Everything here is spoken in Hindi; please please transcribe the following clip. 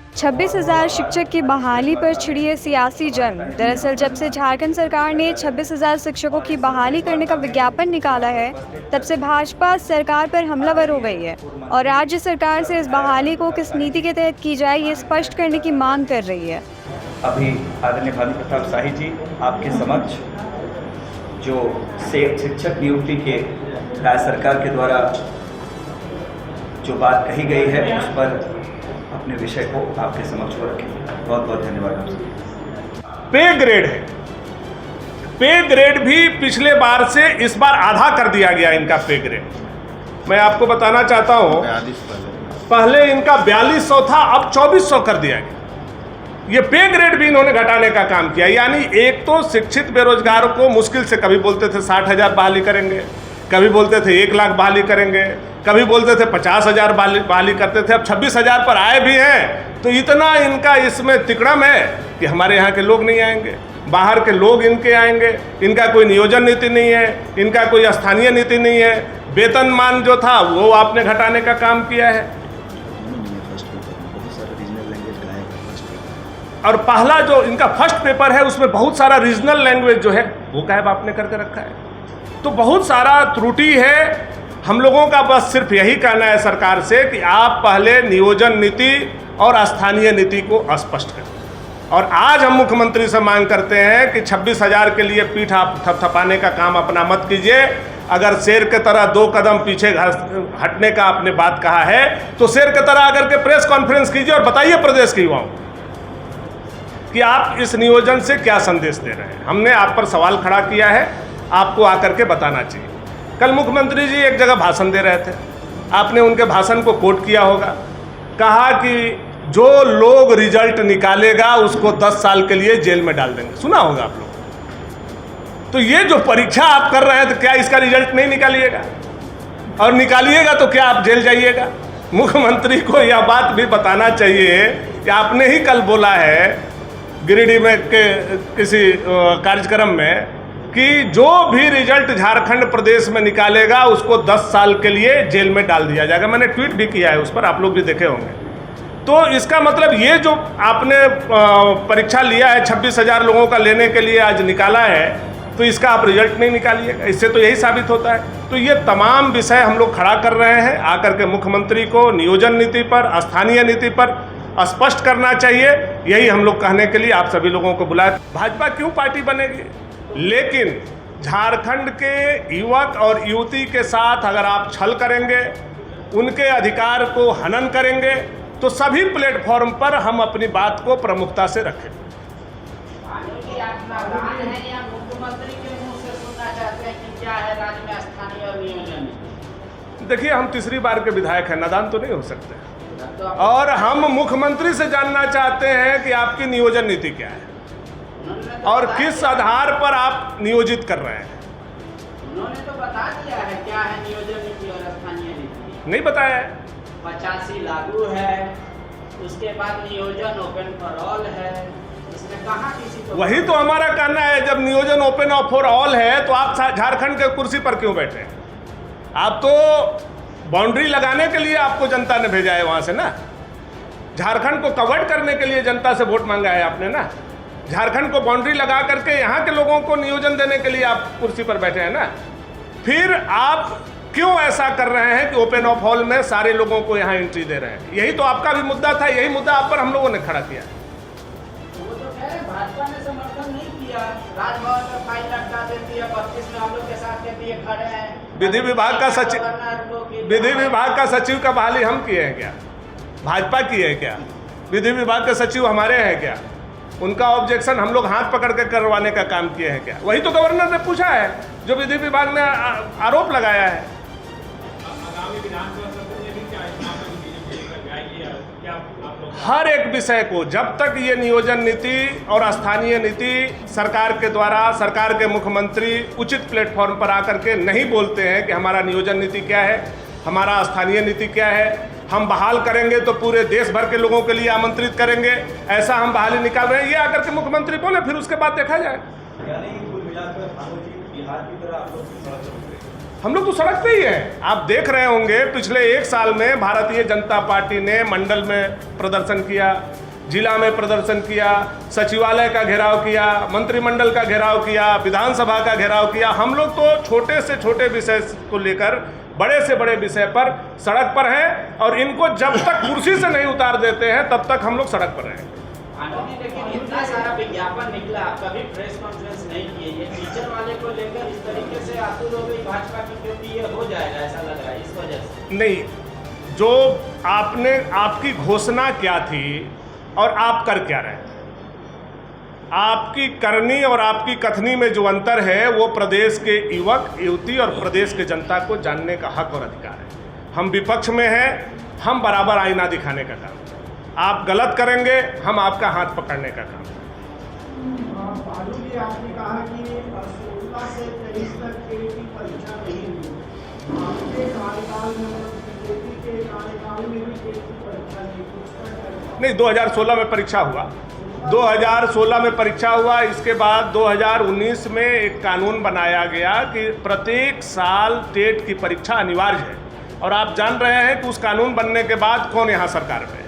26,000 शिक्षक की बहाली पर छिड़ी है सियासी जंग। दरअसल जब से झारखंड सरकार ने 26,000 शिक्षकों की बहाली करने का विज्ञापन निकाला है, तब से भाजपा सरकार पर हमलावर हो गई है और राज्य सरकार से इस बहाली को किस नीति के तहत की जाए, ये स्पष्ट करने की मांग कर रही है। अभी आदरणीय भानु प्रताप शाही जी आपके समक्ष जो शिक्षक नियुक्ति के राज्य सरकार के द्वारा जो बात कही गई है उस पर अपने विषय को आपके समक्ष रखें। बहुत बहुत धन्यवाद आपसे। पे ग्रेड है, पे ग्रेड भी पिछले बार से इस बार आधा कर दिया गया इनका पे ग्रेड। मैं आपको बताना चाहता हूं, पहले इनका 4200 था, अब 2400 कर दिया गया। ये पे ग्रेड भी इन्होंने घटाने का काम किया। यानी एक तो शिक्षित बेरोजगार को मुश्किल से, कभी बोलते थे 60,000 बहाली करेंगे, कभी बोलते थे 1 लाख बहाली करेंगे, कभी बोलते थे 50,000 बहाली करते थे, अब 26,000 पर आए भी हैं। तो इतना इनका इसमें तिकड़म है कि हमारे यहाँ के लोग नहीं आएंगे, बाहर के लोग इनके आएंगे। इनका कोई नियोजन नीति नहीं है, इनका कोई स्थानीय नीति नहीं है। वेतनमान जो था वो आपने घटाने का काम किया है। और पहला जो इनका फर्स्ट पेपर है उसमें बहुत सारा रीजनल लैंग्वेज जो है वो गायब आपने करके रखा है। तो बहुत सारा त्रुटि है। हम लोगों का बस सिर्फ यही कहना है सरकार से कि आप पहले नियोजन नीति और स्थानीय नीति को स्पष्ट करें। और आज हम मुख्यमंत्री से मांग करते हैं कि 26,000 के लिए पीठ आप थपथपाने का काम अपना मत कीजिए। अगर शेर के तरह 2 कदम पीछे हटने का आपने बात कहा है तो शेर के तरह आकर के प्रेस कॉन्फ्रेंस कीजिए और बताइए प्रदेश के युवाओं कि आप इस नियोजन से क्या संदेश दे रहे हैं। हमने आप पर सवाल खड़ा किया है, आपको आकर के बताना चाहिए। कल मुख्यमंत्री जी एक जगह भाषण दे रहे थे, आपने उनके भाषण को कोट किया होगा। कहा कि जो लोग रिजल्ट निकालेगा उसको 10 साल के लिए जेल में डाल देंगे। सुना होगा आप लोग। तो ये जो परीक्षा आप कर रहे हैं, तो क्या इसका रिजल्ट नहीं निकालिएगा? और निकालिएगा तो क्या आप जेल जाइएगा? मुख्यमंत्री को यह बात भी बताना चाहिए कि आपने ही कल बोला है गिरिडीह में किसी कार्यक्रम में कि जो भी रिजल्ट झारखंड प्रदेश में निकालेगा उसको 10 साल के लिए जेल में डाल दिया जाएगा। मैंने ट्वीट भी किया है उस पर, आप लोग भी देखे होंगे। तो इसका मतलब ये जो आपने परीक्षा लिया है 26,000 लोगों का लेने के लिए आज निकाला है, तो इसका आप रिजल्ट नहीं निकालिएगा। इससे तो यही साबित होता है। तो ये तमाम विषय हम लोग खड़ा कर रहे हैं। आकर के मुख्यमंत्री को नियोजन नीति पर, स्थानीय नीति पर स्पष्ट करना चाहिए। यही हम लोग कहने के लिए आप सभी लोगों को बुलाया। भाजपा क्यों पार्टी बनेगी? लेकिन झारखंड के युवक और युवती के साथ अगर आप छल करेंगे, उनके अधिकार को हनन करेंगे, तो सभी प्लेटफॉर्म पर हम अपनी बात को प्रमुखता से रखें। देखिए, हम तीसरी बार के विधायक हैं, नादान तो नहीं हो सकते। और हम मुख्यमंत्री से जानना चाहते हैं कि आपकी नियोजन नीति क्या है और किस आधार पर आप नियोजित कर रहे हैं। उन्होंने तो बता दिया है क्या है नियोजन नीति और स्थानीय नीति। नहीं बताया है। 85 लागू है, उसके बाद नियोजन ओपन फॉर ऑल है। इसमें कहाँ किसी को, वही तो हमारा कहना है। जब नियोजन ओपन फॉर ऑल है तो आप झारखंड के कुर्सी पर क्यों बैठे? आप तो बाउंड्री लगाने के लिए आपको जनता ने भेजा है वहां से ना। झारखंड को कवर्ड करने के लिए जनता से वोट मांगा है आपने ना। झारखंड को बाउंड्री लगा करके यहाँ के लोगों को नियोजन देने के लिए आप कुर्सी पर बैठे हैं ना। फिर आप क्यों ऐसा कर रहे हैं कि ओपन ऑफ हॉल में सारे लोगों को यहाँ एंट्री दे रहे हैं? यही तो आपका भी मुद्दा था, यही मुद्दा आप पर हम लोगों ने खड़ा किया। वो तो कह रहे भाजपा ने समर्थन नहीं किया, राजभवन में फाइल लटका देती है, 32 में हम लोग के साथ के लिए खड़े हैं। विधि विभाग का सचिव का बहाली हम किए हैं क्या? भाजपा की है क्या? विधि विभाग के सचिव हमारे हैं क्या? उनका ऑब्जेक्शन हम लोग हाथ पकड़ के करवाने का काम किए हैं क्या? वही तो गवर्नर ने पूछा है, जो विधि विभाग ने आरोप लगाया है। हर एक विषय को, जब तक ये नियोजन नीति और स्थानीय नीति सरकार के द्वारा, सरकार के मुख्यमंत्री उचित प्लेटफॉर्म पर आकर के नहीं बोलते हैं कि हमारा नियोजन नीति क्या है, हमारा स्थानीय नीति क्या है, हम बहाल करेंगे तो पूरे देश भर के लोगों के लिए आमंत्रित करेंगे, ऐसा हम बहाली निकाल रहे हैं, ये आकर के मुख्यमंत्री बोले, फिर उसके बाद देखा जाए। यानी कुल मिलाकर भानु जी बिहार की तरह आप लोग हम लोग तो सड़क पे ही हैं। आप देख रहे होंगे पिछले 1 साल में भारतीय जनता पार्टी ने मंडल में प्रदर्शन किया, जिला में प्रदर्शन किया, सचिवालय का घेराव किया, मंत्रिमंडल का घेराव किया, विधानसभा का घेराव किया। हम लोग तो छोटे से छोटे विषय को लेकर बड़े से बड़े विषय पर सड़क पर हैं और इनको जब तक कुर्सी से नहीं उतार देते हैं तब तक हम लोग सड़क पर रहेंगे। आनंद जी, लेकिन इतना सारा विज्ञापन निकला, कभी प्रेस कॉन्फ्रेंस नहीं किए, ये टीचर वाले को लेकर इस तरीके से आतुर हो गई भाजपा की, क्योंकि ये हो जाएगा ऐसा लग रहा है इस वजह से। नहीं, जो आपकी घोषणा क्या थी और आप कर क्या रहे हैं, आपकी करनी और आपकी कथनी में जो अंतर है वो प्रदेश के युवक युवती और प्रदेश के जनता को जानने का हक और अधिकार है। हम विपक्ष में हैं, हम बराबर आईना दिखाने का काम, आप गलत करेंगे हम आपका हाथ पकड़ने का काम। बालू जी, आपने कहा कि 16 से 23 तक की परीक्षा नहीं हुई, आपके कार्यकाल में बीजेपी के कार्यकाल में भी की परीक्षा नहीं, 2016 में परीक्षा हुआ, 2016 में परीक्षा हुआ। इसके बाद 2019 में एक कानून बनाया गया कि प्रत्येक साल टेट की परीक्षा अनिवार्य है और आप जान रहे हैं कि उस कानून बनने के बाद कौन यहाँ सरकार में है।